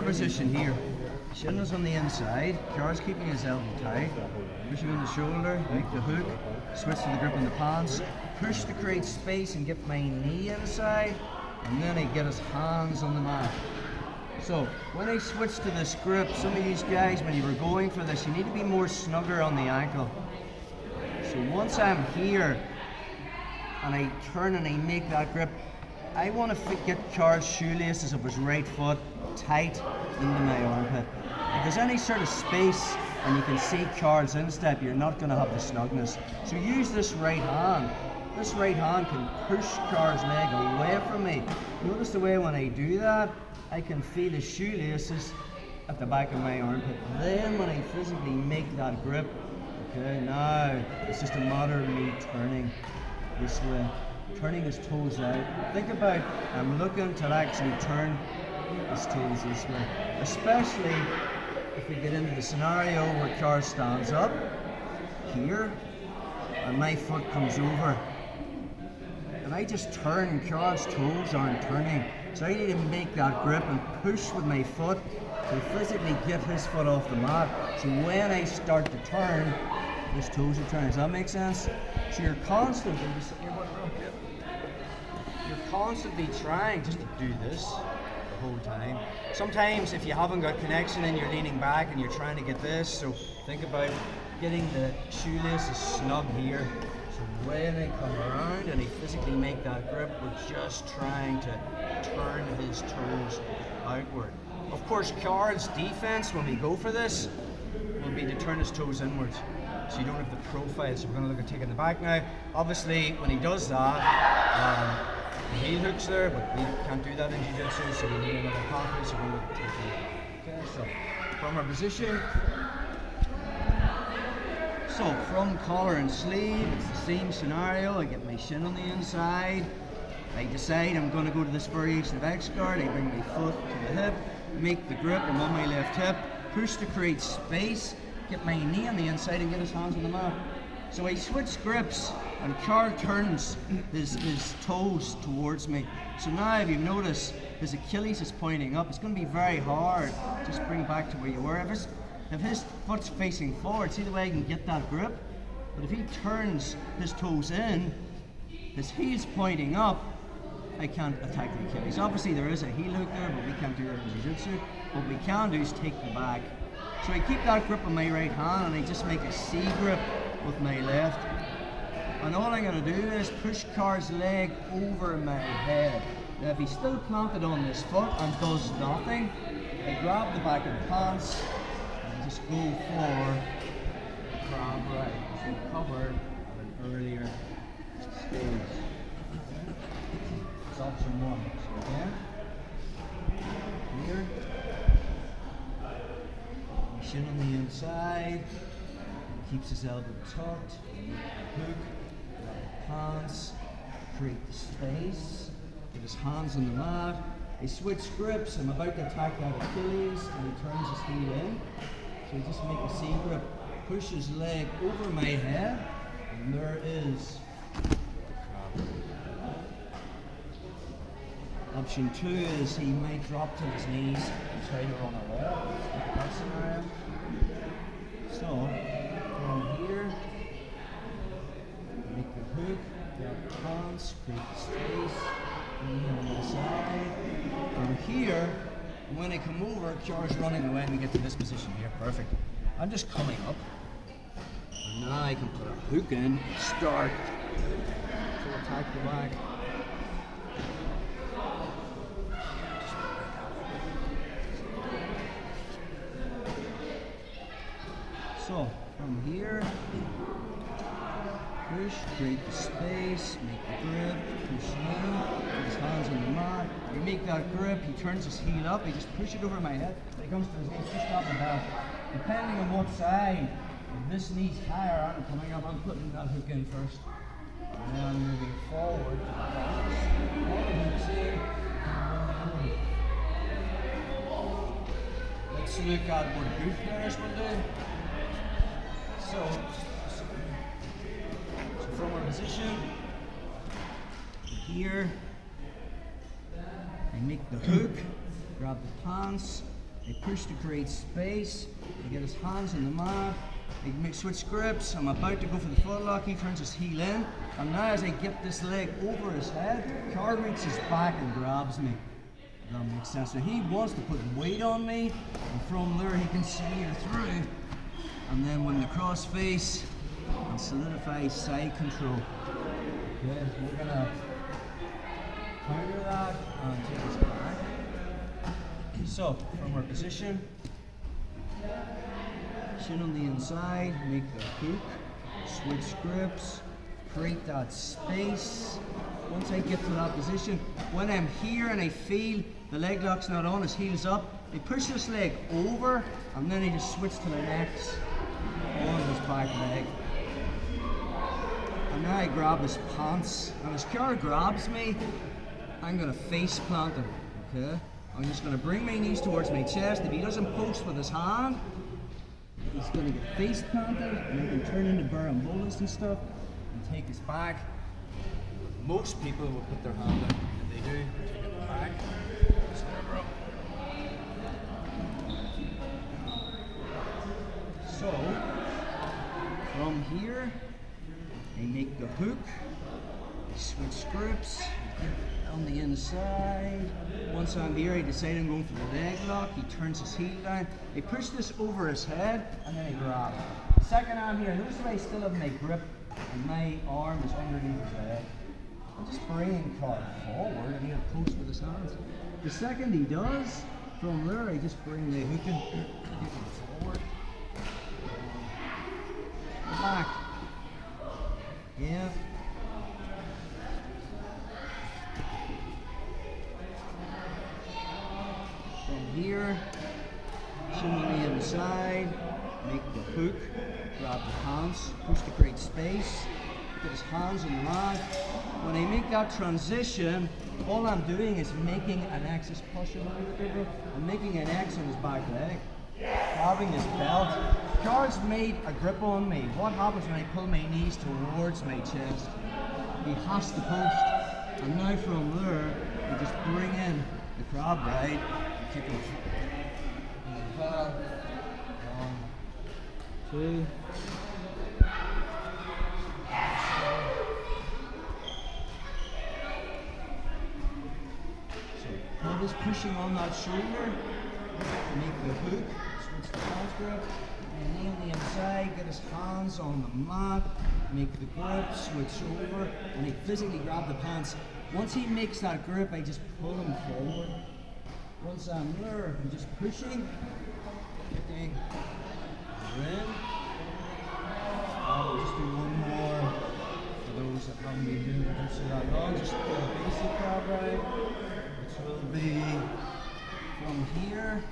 position here, shin is on the inside, Car's keeping his elbow tight, pushing on the shoulder, make the hook, switch to the grip on the pants, push to create space and get my knee inside, and then I get his hands on the mat. So when I switch to this grip, some of these guys, when you were going for this, you need to be more snugger on the ankle. So once I'm here and I turn and I make that grip, I want to get Charles' shoelaces of his right foot tight into my armpit. If there's any sort of space and you can see Charles' instep, you're not going to have the snugness. So use this right hand. This right hand can push Charles' leg away from me. Notice the way when I do that, I can feel his shoelaces at the back of my armpit. Then when I physically make that grip, okay, now it's just a matter of me turning this way, turning his toes out. Think about, I'm looking to actually turn his toes this way, especially if we get into the scenario where Charles stands up here and my foot comes over. And I just turn, Charles' toes aren't turning. So I need to make that grip and push with my foot to physically get his foot off the mat. So when I start to turn, his toes are turning. Does that make sense? So you're constantly trying just to do this the whole time. Sometimes if you haven't got connection and you're leaning back and you're trying to get this, so think about getting the shoelaces snug here. So when I come around and I physically make that grip, we're just trying to turn his toes outward. Of course, Card's defense when we go for this will be to turn his toes inwards, so you don't have the profile. So we're going to look at taking the back now. Obviously, when he does that, the heel hook's there, but we can't do that in jiu-jitsu, so we need another pathway. So we're going to look at taking it. Okay, so from our position. So from collar and sleeve, it's the same scenario. I get my shin on the inside. I decide I'm going to go to this variation of X guard. I bring my foot to the hip, make the grip. I'm on my left hip, push to create space, get my knee on the inside and get his hands on the mat. So I switch grips and Carl turns his toes towards me. So now if you notice, his Achilles is pointing up. It's going to be very hard. Just bring it back to where you were. If his foot's facing forward, see the way I can get that grip? But if he turns his toes in, his heel's pointing up, I can't attack the Achilles. Obviously there is a heel hook there, but we can't do that in jiu-jitsu. What we can do is take the back. So I keep that grip on my right hand and I just make a C grip with my left. And all I'm going to do is push Car's leg over my head. Now if he's still planted on this foot and does nothing, I grab the back of the pants and just go for a crab right, as we covered at an earlier stage. It's option one. So again, here, shin on the inside, keeps his elbow tucked, hook, pants, create the space, get his hands on the mat. He switch grips, I'm about to attack that Achilles, and he turns his heel in. So he just make a C grip, push his leg over my head, and there is the crab. Option two is he might drop to his knees and try to run away. Look at that scenario. So, from here, make the hook, grab the pants, create the space, knee on the side. From here, when I come over, Char's running away and we get to this position here. Perfect. I'm just coming up. And now I can put a hook in and start to attack the back. So, from here, push, create the space, make the grip, push in, put his hands on the mat. You make that grip, he turns his heel up, I just push it over my head. When he comes to his knees, just drop the belt. Depending on what side, if this knee's higher, I'm coming up, I'm putting that hook in first. And then I'm moving forward to the box. All the hooks in. Let's look at what both players will do. So from our position, here, I make the hook, grab the pants, I push to create space. I get his hands on the mat. I switch grips. I'm about to go for the footlock. He turns his heel in. And now as I get this leg over his head, Carl reaches back and grabs me. That makes sense. So he wants to put weight on me, and from there he can steer through. And then when the cross face and solidify side control. Okay, we're gonna counter that and take us back. So from our position, chin on the inside, make the hook, switch grips, create that space. Once I get to that position, when I'm here and I feel the leg lock's not on, his heel's up, I push this leg over and then I just switch to the next on his back leg. And now I grab his pants, and as Kiara grabs me, I'm going to face plant him, okay? I'm just going to bring my knees towards my chest. If he doesn't post with his hand, he's going to get face planted, and I can turn into barambolas and stuff, and take his back. Most people will put their hand out, and they do, take it back. So, from here, I make the hook, switch grips on the inside. Once I'm here, I decide I'm going for the leg lock. He turns his heel down. I push this over his head, and then I grab. The second arm here, notice that I still have my grip, and my arm is underneath his leg. I'm just bringing Carl forward, and he'll post with his hands. The second he does, from there, I just bring the hook in, take him forward, back. Yeah. From here, chin on the inside, make the hook, grab the hands, push to create space, get his hands on the mat. When I make that transition, all I'm doing is making an X. Just push him over the table. I'm making an X on his back leg, grabbing his belt. Carl's made a grip on me. What happens when I pull my knees towards my chest? He has to post. And now from there, I just bring in the crab ride, kick him. 1, 2. So Carl is pushing on that shoulder, make the hook, switch the hands grip, and knee on the inside, get his hands on the mat, make the grip, switch over, and I physically grab the pants. Once he makes that grip, I just pull him forward. Once I'm there, I'm just pushing, kicking, in. I'll just do one more for those that haven't been doing it so that long. Just do a basic crab ride, which will be from here.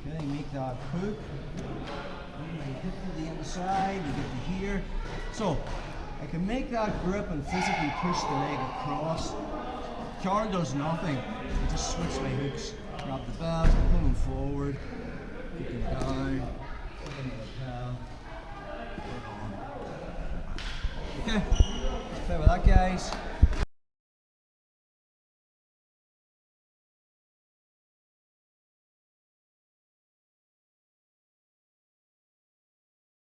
Okay, make that hook. And I hit to the inside, you get to here. So I can make that grip and physically push the leg across. Carl does nothing. I just switch my hooks, grab the belt, pull them forward, kick them down, put them in the lapel. Okay, let's play with that, guys.